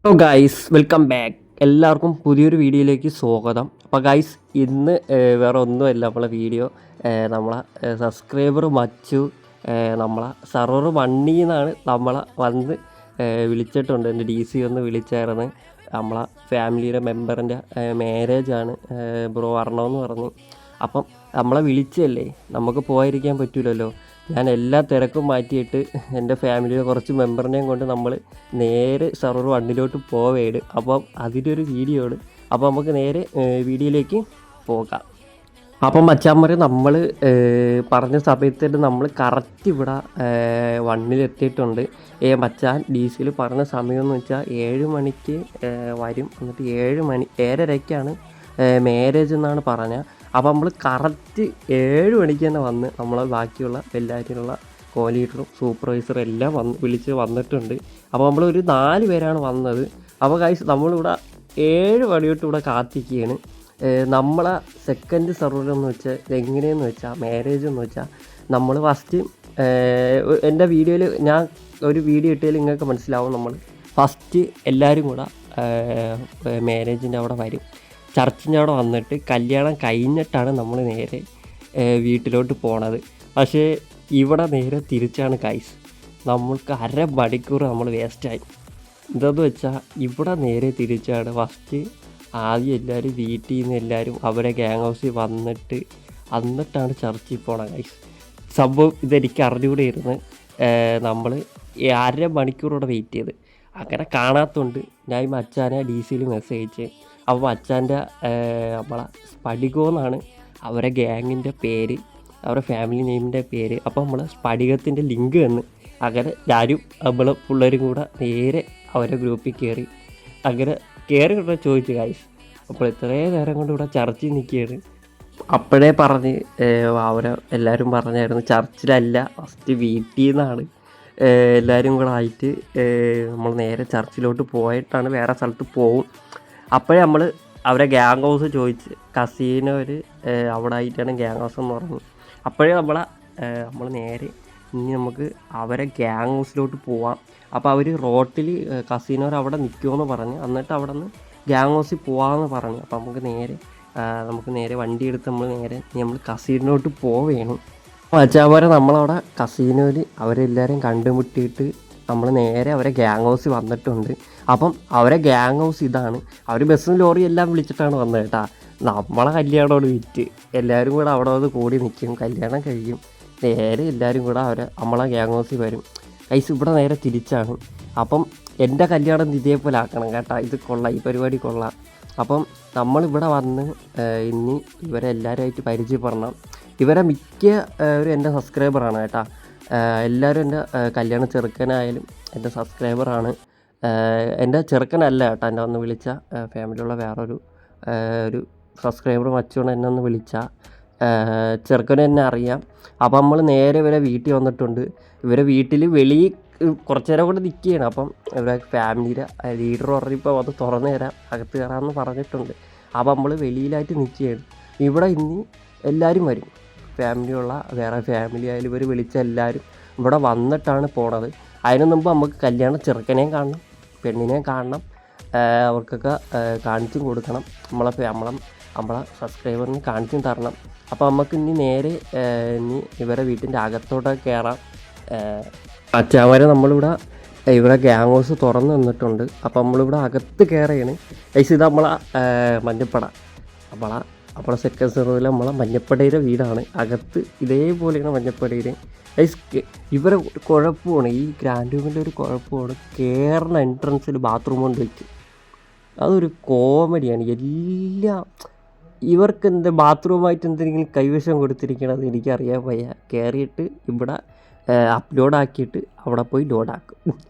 Hello guys, welcome back. എല്ലാവർക്കും പുതിയൊരു വീഡിയോയിലേക്ക് സ്വാഗതം. അപ്പോൾ ഗൈസ്, ഇന്ന് വേറെ ഒന്നുമല്ല നമ്മളെ വീഡിയോ. നമ്മളെ സബ്സ്ക്രൈബർ മച്ചു നമ്മളെ സർവർ വണ്ണിന്നാണ് നമ്മളെ വന്ന് വിളിച്ചിട്ടുണ്ട്. എൻ്റെ DC ഒന്ന് വിളിച്ചായിരുന്നു. നമ്മളെ ഫാമിലിയുടെ മെമ്പറിൻ്റെ മാരേജാണ്, ബ്രോ വരണമെന്ന് പറഞ്ഞു. അപ്പം നമ്മളെ വിളിച്ചല്ലേ, നമുക്ക് പോകാതിരിക്കാൻ പറ്റില്ലല്ലോ. ഞാൻ എല്ലാ തിരക്കും മാറ്റിയിട്ട് എൻ്റെ ഫാമിലിയിലെ കുറച്ച് മെമ്പറിനെയും കൊണ്ട് നമ്മൾ നേരെ സർവർ വണ്ണിലോട്ട് പോവേട്. അപ്പം അതിൻ്റെ ഒരു വീഡിയോ ആണ്. അപ്പോൾ നമുക്ക് നേരെ വീഡിയോയിലേക്ക് പോകാം. അപ്പം മച്ചാന്മാർ, നമ്മൾ പറഞ്ഞ സമയത്ത് തന്നെ നമ്മൾ കറക്റ്റ് ഇവിടെ വണ്ണിലെത്തിയിട്ടുണ്ട്. മച്ചാൻ DC പറഞ്ഞ സമയമെന്ന് വെച്ചാൽ 7 മണിക്ക് വരും. എന്നിട്ട് 7:30ക്കാണ് മാരേജ് എന്നാണ് പറഞ്ഞത്. അപ്പോൾ നമ്മൾ കറക്റ്റ് 7 മണിക്ക് തന്നെ വന്ന് നമ്മളെ ബാക്കിയുള്ള എല്ലാറ്റിനുള്ള കോലീഡറും സൂപ്പർവൈസറും എല്ലാം വിളിച്ച് വന്നിട്ടുണ്ട്. അപ്പോൾ നമ്മളൊരു 4 പേരാണ് വന്നത്. അപ്പോൾ ഗൈസ്, നമ്മളിവിടെ 7 മണി ഇവിടെ കാത്തിക്കുകയാണ്. നമ്മളെ സെക്കൻഡ് സർവറെന്ന് വെച്ചാൽ എങ്ങനെയെന്ന് വെച്ചാൽ മാരേജ് എന്ന് വെച്ചാൽ നമ്മൾ ഫസ്റ്റ് എൻ്റെ വീഡിയോയിൽ ഞാൻ ഒരു വീഡിയോ ഇട്ടതിൽ നിങ്ങൾക്ക് മനസ്സിലാവും. നമ്മൾ ഫസ്റ്റ് എല്ലാവരും കൂടെ മാരേജിൻ്റെ അവിടെ വരും. ചർച്ചിൻ്റെ അവിടെ വന്നിട്ട് കല്യാണം കഴിഞ്ഞിട്ടാണ് നമ്മൾ നേരെ വീട്ടിലോട്ട് പോണത്. പക്ഷേ ഇവിടെ നേരെ തിരിച്ചാണ് ഗൈസ്. നമ്മൾക്ക് 1/2 മണിക്കൂർ നമ്മൾ വേസ്റ്റായി. എന്താണെന്ന് വെച്ചാൽ ഇവിടെ നേരെ തിരിച്ചാണ്. ഫസ്റ്റ് ആദ്യം എല്ലാവരും വീട്ടിൽ നിന്ന് എല്ലാവരും അവരെ ഗ്യാങ് ഹൗസിൽ എന്നിട്ടാണ് ചർച്ചിൽ പോണത് ഗൈസ്. സംഭവം ഇതെനിക്ക് അറിഞ്ഞുകൂടെ ഇരുന്ന് നമ്മൾ 1/2 മണിക്കൂറോടെ വെയിറ്റ് ചെയ്ത്. അങ്ങനെ കാണാത്തതുകൊണ്ട് ഞാൻ മച്ചാനെ DC മെസ്സേജ് അയച്ച്. അപ്പോൾ മച്ചാൻ്റെ നമ്മളെ സ്പടികോ എന്നാണ് അവരെ ഗ്യാങ്ങിൻ്റെ പേര്, അവരുടെ ഫാമിലി നെയിമിൻ്റെ പേര്. അപ്പോൾ നമ്മൾ സ്പടികത്തിൻ്റെ ലിങ്ക് തന്ന് അങ്ങനെ ഞാനും നമ്മളെ പിള്ളേരും കൂടെ നേരെ അവരെ ഗ്രൂപ്പിൽ കയറി. അങ്ങനെ കയറി ഇവിടെ ചോദിച്ചു ഗൈസ്. അപ്പോൾ ഇത്രയും നേരം കൊണ്ട് ഇവിടെ ചർച്ചിൽ നിൽക്കുകയാണ്. അപ്പോഴേ പറഞ്ഞ് അവരെ എല്ലാവരും പറഞ്ഞായിരുന്നു ചർച്ചിലല്ല, ഫസ്റ്റ് വീട്ടിൽ നിന്നാണ് എല്ലാവരും കൂടെ ആയിട്ട് നമ്മൾ നേരെ ചർച്ചിലോട്ട് പോയിട്ടാണ് വേറെ സ്ഥലത്ത് പോകും. അപ്പോഴേ നമ്മൾ അവരെ ഗ്യാങ് ഹൗസ് ചോദിച്ച്, കസീനോർ അവിടെ ആയിട്ടാണ് ഗ്യാങ് ഹൗസ് എന്ന് പറഞ്ഞു. അപ്പോഴേ നമ്മൾ നേരെ ഇനി നമുക്ക് അവരെ ഗ്യാങ് ഹൗസിലോട്ട് പോവാം. അപ്പോൾ അവർ റോട്ടിൽ കസീനോർ അവിടെ നിൽക്കുമെന്ന് പറഞ്ഞ്, എന്നിട്ട് അവിടെ നിന്ന് ഗ്യാങ് ഹൗസിൽ പോകാമെന്ന് പറഞ്ഞു. അപ്പോൾ നമുക്ക് നേരെ വണ്ടി എടുത്ത് നമ്മൾ കസീനോട്ട് പോവുകയാണ്. മച്ചാമാരെ, നമ്മളവിടെ കസീനോയിൽ അവരെല്ലാവരും കണ്ടുമുട്ടിയിട്ട് നമ്മൾ നേരെ അവരെ ഗ്യാങ് ഹൗസിൽ വന്നിട്ടുണ്ട്. അപ്പം അവരെ ഗ്യാങ് ഹൗസ് ഇതാണ്. അവർ ബസ്സും ലോറിയും എല്ലാം വിളിച്ചിട്ടാണ് വന്നത് കേട്ടോ. നമ്മളെ കല്യാണമോട് വിറ്റ് എല്ലാവരും കൂടെ അവിടെ വന്ന് കൂടി നിൽക്കും. കല്യാണം കഴിയും, നേരെ എല്ലാവരും കൂടെ നമ്മളെ ഗ്യാങ് ഹൗസിൽ വരും. ഗൈസ്, ഇവിടെ നേരെ തിരിച്ചാണ്. അപ്പം എൻ്റെ കല്യാണം ഇതേപോലെ ആക്കണം കേട്ടോ. ഇത് കൊള്ളാം, ഈ പരിപാടി കൊള്ളാം. അപ്പം നമ്മളിവിടെ വന്ന് ഇനി ഇവരെല്ലാവരുമായിട്ട് പരിചയപ്പെടണം. ഇവരെ മിക്ക എൻ്റെ സബ്സ്ക്രൈബറാണ് കേട്ടോ. എല്ലാവരും എൻ്റെ കല്യാണ ചെറുക്കനായാലും എൻ്റെ സബ്സ്ക്രൈബറാണ്. എൻ്റെ ചെറുക്കനല്ല കേട്ടോ, എന്നെ ഒന്ന് വിളിച്ച ഫാമിലിയുള്ള വേറൊരു ഒരു സബ്സ്ക്രൈബർ മച്ചുകൊണ്ട് എന്നെ ഒന്ന് വിളിച്ച ചെറുക്കനും എന്നെ അറിയാം. അപ്പം നമ്മൾ നേരെ ഇവരെ വീട്ടിൽ വന്നിട്ടുണ്ട്. ഇവരെ വീട്ടിൽ വെളിയിൽ കുറച്ച് നേരം കൂടെ നിൽക്കുകയാണ്. അപ്പം ഇവരെ ഫാമിലിയുടെ ലീഡർ പറഞ്ഞിപ്പോൾ അത് തുറന്നു തരാം, അകത്ത് കയറാമെന്ന് പറഞ്ഞിട്ടുണ്ട്. അപ്പം നമ്മൾ വെളിയിലായിട്ട് നിൽക്കുകയാണ്. ഇവിടെ ഇനി എല്ലാവരും വരും, ഫാമിലിയുള്ള വേറെ ഫാമിലി ആയാലും ഇവർ വിളിച്ച എല്ലാവരും ഇവിടെ വന്നിട്ടാണ് പോണത്. അതിന് മുമ്പ് നമുക്ക് കല്യാണം ചെറുക്കനെയും കാണണം, പെണ്ണിനെയും കാണണം, അവർക്കൊക്കെ കാണിച്ചും കൊടുക്കണം. നമ്മളെ സബ്സ്ക്രൈബറിന് കാണിച്ചും തരണം. അപ്പോൾ നമുക്ക് ഇനി നേരെ ഇവരെ വീട്ടിൻ്റെ അകത്തോട്ട് കയറാം. അച്ഛാവരെ നമ്മളിവിടെ ഇവിടെ ഗ്യാങ് ഹൗസ് തുറന്ന് നിന്നിട്ടുണ്ട്. അപ്പോൾ നമ്മളിവിടെ അകത്ത് കയറുകയാണ്. ഇത് നമ്മളെ മഞ്ഞപ്പട, നമ്മളെ സെക്കൻഡ് സെർവറിൽ നമ്മളെ മഞ്ഞപ്പടയുടെ വീടാണ്. അകത്ത് ഇതേപോലെയാണ് മഞ്ഞപ്പടയുടെ. ഇവരെ കുഴപ്പമാണ്, ഈ ഗ്രാൻഡ് റൂമിൻ്റെ ഒരു കുഴപ്പമാണ്, കയറുന്ന എൻട്രൻസിൽ ബാത്റൂം കൊണ്ട് വയ്ക്കും. അതൊരു കോമഡിയാണ്. എല്ലാം ഇവർക്ക് ബാത്റൂമായിട്ട് എന്തെങ്കിലും കൈവശം കൊടുത്തിരിക്കണത് എനിക്കറിയാൻ വയ്യ. കയറിയിട്ട് ഇവിടെ അപ്ലോഡാക്കിയിട്ട് അവിടെ പോയി ലോഡാക്കും.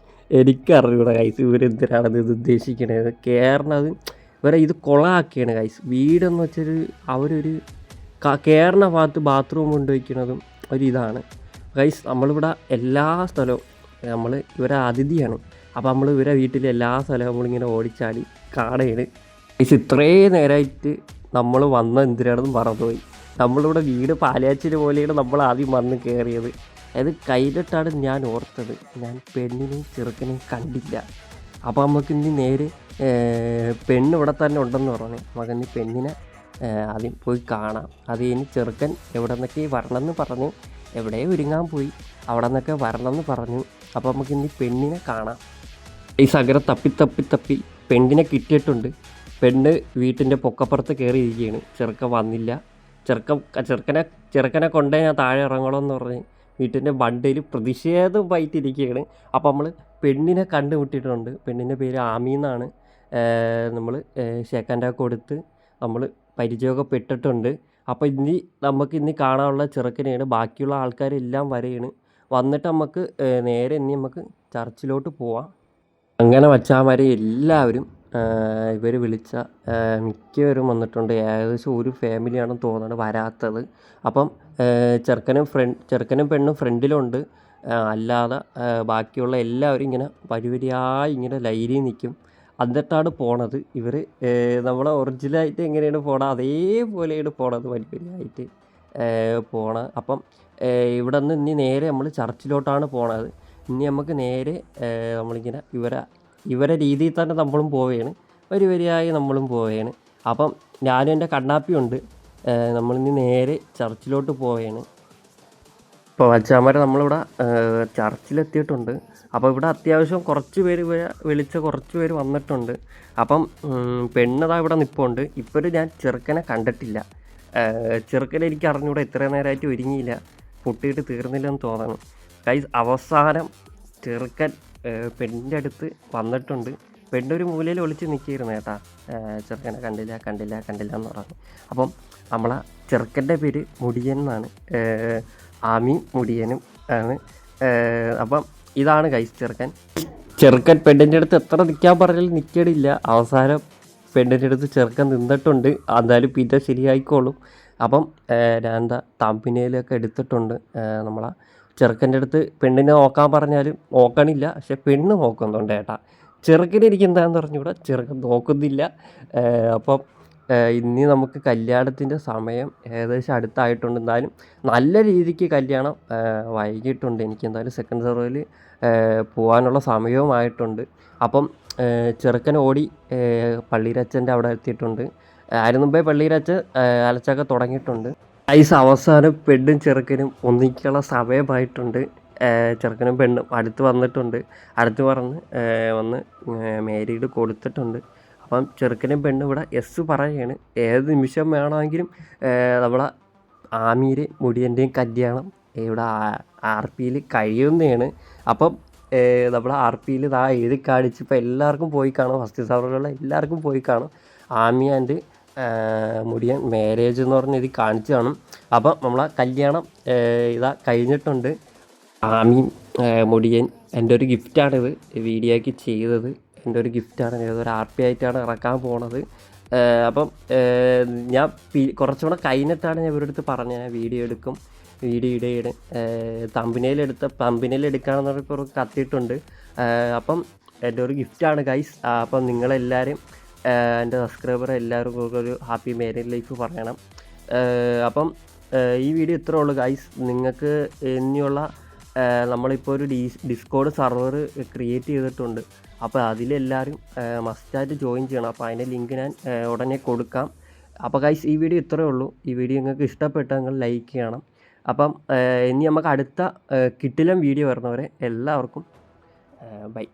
എനിക്കറിയൂടെ ഗൈസ് ഇവരെന്തിനാണത് ഇത് ഉദ്ദേശിക്കണത്. കയറണത് ഇവരെ ഇത് കൊളാക്കിയാണ് ഗൈസ്. വീടെന്ന് വെച്ചൊരു അവരൊരു കയറുന്ന ഭാഗത്ത് ബാത്റൂം കൊണ്ടുവയ്ക്കുന്നതും ഒരിതാണ് ഗൈസ്. നമ്മളിവിടെ എല്ലാ സ്ഥലവും ഇവരെ അതിഥിയാണ്. അപ്പോൾ നമ്മൾ ഇവരെ വീട്ടിലെ എല്ലാ സ്ഥലവും നമ്മളിങ്ങനെ ഓടിച്ചാടി കാണുകയാണ് ഗൈസ്. ഇത്രയും നേരമായിട്ട് നമ്മൾ വന്ന എന്തിനാണെന്ന് മറന്നുപോയി. നമ്മളിവിടെ വീട് പാലാച്ചിന് പോലെയാണ് നമ്മൾ ആദ്യം വന്ന് കയറിയത്. അത് കഴിഞ്ഞിട്ടാണ് ഞാൻ ഓർത്തത്, ഞാൻ പെണ്ണിനെയും ചെറുക്കനെയും കണ്ടില്ല. അപ്പോൾ നമുക്കിനി നേരെ പെണ്ണ് ഇവിടെ തന്നെ ഉണ്ടെന്ന് പറഞ്ഞു. നമുക്കിനി പെണ്ണിനെ ആദ്യം പോയി കാണാം. അത് കഴിഞ്ഞ് ചെറുക്കൻ എവിടെ നിന്നൊക്കെ വരണമെന്ന് പറഞ്ഞു, എവിടെയോ ഒരുങ്ങാൻ പോയി, അവിടെ നിന്നൊക്കെ വരണമെന്ന് പറഞ്ഞു. അപ്പോൾ നമുക്കിനി പെണ്ണിനെ കാണാം. ഈ സകരം തപ്പി പെണ്ണിനെ കിട്ടിയിട്ടുണ്ട്. പെണ്ണ് വീട്ടിൻ്റെ പൊക്കപ്പുറത്ത് കയറി ഇരിക്കുകയാണ്. ചെറുക്കൻ വന്നില്ല. ചെറുക്കനെ കൊണ്ടേ ഞാൻ താഴെ ഇറങ്ങണമെന്ന് പറഞ്ഞ് വീട്ടിൻ്റെ ബണ്ടയിൽ പ്രതിഷേധമായിട്ടിരിക്കുകയാണ്. അപ്പോൾ നമ്മൾ പെണ്ണിനെ കണ്ടുമുട്ടിയിട്ടുണ്ട്. പെണ്ണിൻ്റെ പേര് ആമി എന്നാണ്. നമ്മൾ ഷേക്കാൻ്റെ കൊടുത്ത് നമ്മൾ പരിചയമൊക്കെ പെട്ടിട്ടുണ്ട്. അപ്പോൾ നമുക്ക് കാണാനുള്ള ചെറുക്കനെയാണ്. ബാക്കിയുള്ള ആൾക്കാരെല്ലാം വരെയാണ്. വന്നിട്ട് നമുക്ക് നേരെ നമുക്ക് ചർച്ചിലോട്ട് പോവാം. അങ്ങനെ വച്ചാമാരെ എല്ലാവരും ഇവർ വിളിച്ച മിക്കവരും വന്നിട്ടുണ്ട്. ഏകദേശം ഒരു ഫാമിലിയാണെന്ന് തോന്നുന്നത് വരാത്തത്. അപ്പം ചെറുക്കനും പെണ്ണും ഫ്രണ്ടിലുണ്ട്. അല്ലാതെ ബാക്കിയുള്ള എല്ലാവരും ഇങ്ങനെ വരിവരിയായി ഇങ്ങനെ ലൈനിൽ നിൽക്കും. എന്നിട്ടാണ് പോണത്. ഇവർ നമ്മളെ ഒറിജിനലായിട്ട് എങ്ങനെയാണ് പോണത് അതേപോലെയാണ് പോണത്, വരിവരിയായിട്ട് പോണത്. അപ്പം ഇവിടെ നിന്ന് ഇനി നേരെ നമ്മൾ ചർച്ചിലോട്ടാണ് പോണത്. ഇനി നമുക്ക് നേരെ നമ്മളിങ്ങനെ ഇവരെ രീതിയിൽ തന്നെ നമ്മളും പോവുകയാണ്. വരിവരിയായി നമ്മളും പോവുകയാണ്. അപ്പം ഞാനും എൻ്റെ കണ്ണാപ്പിയുണ്ട്. നമ്മളിനി നേരെ ചർച്ചിലോട്ട് പോവുകയാണ്. ഇപ്പോൾ വച്ചാമാരെ നമ്മളിവിടെ ചർച്ചിലെത്തിയിട്ടുണ്ട്. അപ്പോൾ ഇവിടെ അത്യാവശ്യം കുറച്ച് പേര് വിളിച്ച കുറച്ച് പേര് വന്നിട്ടുണ്ട്. അപ്പം പെണ്ണതാ ഇവിടെ നിൽപ്പുണ്ട്. ഇപ്പോഴും ഞാൻ ചെറുക്കനെ കണ്ടിട്ടില്ല. ചെറുക്കനെ എനിക്ക് അറിഞ്ഞൂടെ, ഇത്രയും നേരമായിട്ട് ഒരുങ്ങിയില്ല, പൊട്ടിയിട്ട് തീർന്നില്ലെന്ന് തോന്നണം. ഗൈസ്, അവസാനം ചെറുക്കൻ പെണ്ണിൻ്റെ അടുത്ത് വന്നിട്ടുണ്ട്. പെണ്ണൊരു മൂലയിൽ ഒളിച്ച് നിൽക്കുകയായിരുന്നു കേട്ടാ. ചെറുക്കനെ കണ്ടില്ല എന്ന് പറഞ്ഞു. അപ്പം നമ്മളെ ചെറുക്കൻ്റെ പേര് മുടിയൻ എന്നാണ്. ആമി മുടിയനും ആണ്. അപ്പം ഇതാണ് ഗൈസ് ചെറുക്കൻ പെണ്ണിൻ്റെ അടുത്ത് എത്ര നിൽക്കാൻ പറഞ്ഞാലും നിൽക്കണില്ല. അവസാനം പെണ്ണിൻ്റെ അടുത്ത് ചെറുക്കൻ നിന്നിട്ടുണ്ട്. എന്തായാലും പിന്നെ ശരിയായിക്കോളും. അപ്പം ഞാൻ തമ്പിനയിലൊക്കെ എടുത്തിട്ടുണ്ട്. നമ്മളെ ചെറുക്കൻ്റെ അടുത്ത് പെണ്ണിനെ നോക്കാൻ പറഞ്ഞാലും നോക്കണില്ല. പക്ഷെ പെണ്ണ് നോക്കുന്നുണ്ട് ഏട്ടാ. ചെറുക്കനെ എനിക്ക് എന്താണെന്ന് പറഞ്ഞുകൂടാ, ചെറുക്കൻ നോക്കുന്നില്ല. അപ്പം ഇനി നമുക്ക് കല്യാണത്തിൻ്റെ സമയം ഏകദേശം അടുത്തായിട്ടുണ്ട്. എന്തായാലും നല്ല രീതിക്ക് കല്യാണം വൈകിട്ടുണ്ട്. എനിക്ക് എന്തായാലും സെക്കൻഡ് സർവേയിൽ പോകാനുള്ള സമയവുമായിട്ടുണ്ട്. അപ്പം ചെറുക്കൻ ഓടി പള്ളിയിലച്ഛൻ്റെ അവിടെ എത്തിയിട്ടുണ്ട്. അതിന് മുമ്പേ പള്ളിയിലച്ഛൻ അലച്ചൊക്കെ തുടങ്ങിയിട്ടുണ്ട്. അവസാനം പെണ്ണും ചെറുക്കനും ഒന്നിക്കാനുള്ള സമയമായിട്ടുണ്ട്. ചെറുക്കനും പെണ്ണും അടുത്ത് വന്നിട്ടുണ്ട്. അടുത്ത് വന്ന് മാരീഡ് കൊടുത്തിട്ടുണ്ട്. അപ്പം ചെറുക്കനും പെണ്ണും ഇവിടെ യെസ് പറയുകയാണ്. ഏത് നിമിഷം വേണമെങ്കിലും നമ്മളെ ആമിയുടെ മുടിയൻ്റെയും കല്യാണം ഇവിടെ RPയിൽ കഴിയുന്നതാണ്. അപ്പം നമ്മളെ RPയിൽ ഇതാ എഴുതി കാണിച്ച് ഇപ്പോൾ എല്ലാവർക്കും പോയി കാണും. ഫസ്റ്റ് സർവറിലുള്ള എല്ലാവർക്കും പോയി കാണും. ആമി ആൻഡ് മുടിയൻ മാരേജ് എന്ന് പറഞ്ഞ് ഇത് കാണിച്ചു കാണും. അപ്പം നമ്മളെ കല്യാണം ഇതാ കഴിഞ്ഞിട്ടുണ്ട്. ആമി മുടിയൻ എൻ്റെ ഒരു ഗിഫ്റ്റാണിത്, വീഡിയോയ്ക്ക് ചെയ്തത് എൻ്റെ ഒരു ഗിഫ്റ്റാണ്. ഇതൊരു RP ആയിട്ടാണ് ഇറക്കാൻ പോണത്. അപ്പം ഞാൻ കുറച്ചുകൂടെ കഴിഞ്ഞിട്ടാണ് ഞാൻ ഇവരുടെ അടുത്ത് പറഞ്ഞത് ഞാൻ വീഡിയോ എടുക്കും, വീഡിയോ ഇടയാണ്. തമ്പിനയിൽ എടുക്കുകയാണെന്ന് പറഞ്ഞപ്പോൾ കത്തിയിട്ടുണ്ട്. അപ്പം എൻ്റെ ഒരു ഗിഫ്റ്റാണ് ഗൈസ്. അപ്പം നിങ്ങളെല്ലാവരും എൻ്റെ സബ്സ്ക്രൈബർ എല്ലാവർക്കും ഒരു ഹാപ്പി മാരീഡ് ലൈഫ് പറയണം. അപ്പം ഈ വീഡിയോ ഇത്രേ ഉള്ളൂ ഗൈസ്. നിങ്ങൾക്ക് ഇനിയുള്ള നമ്മളിപ്പോൾ ഒരു ഡിസ്കോഡ് സർവർ ക്രിയേറ്റ് ചെയ്തിട്ടുണ്ട്. അപ്പോൾ അതിലെല്ലാവരും മസ്റ്റായിട്ട് ജോയിൻ ചെയ്യണം. അപ്പോൾ അതിൻ്റെ ലിങ്ക് ഞാൻ ഉടനെ കൊടുക്കാം. അപ്പോൾ ഗൈസ്, ഈ വീഡിയോ ഇത്രേ ഉള്ളൂ. ഈ വീഡിയോ നിങ്ങൾക്ക് ഇഷ്ടപ്പെട്ടാൽ നിങ്ങൾ ലൈക്ക് ചെയ്യണം. അപ്പം ഇനി നമുക്ക് അടുത്ത കിടിലൻ വീഡിയോ വരുന്നവരെ എല്ലാവർക്കും ബൈ.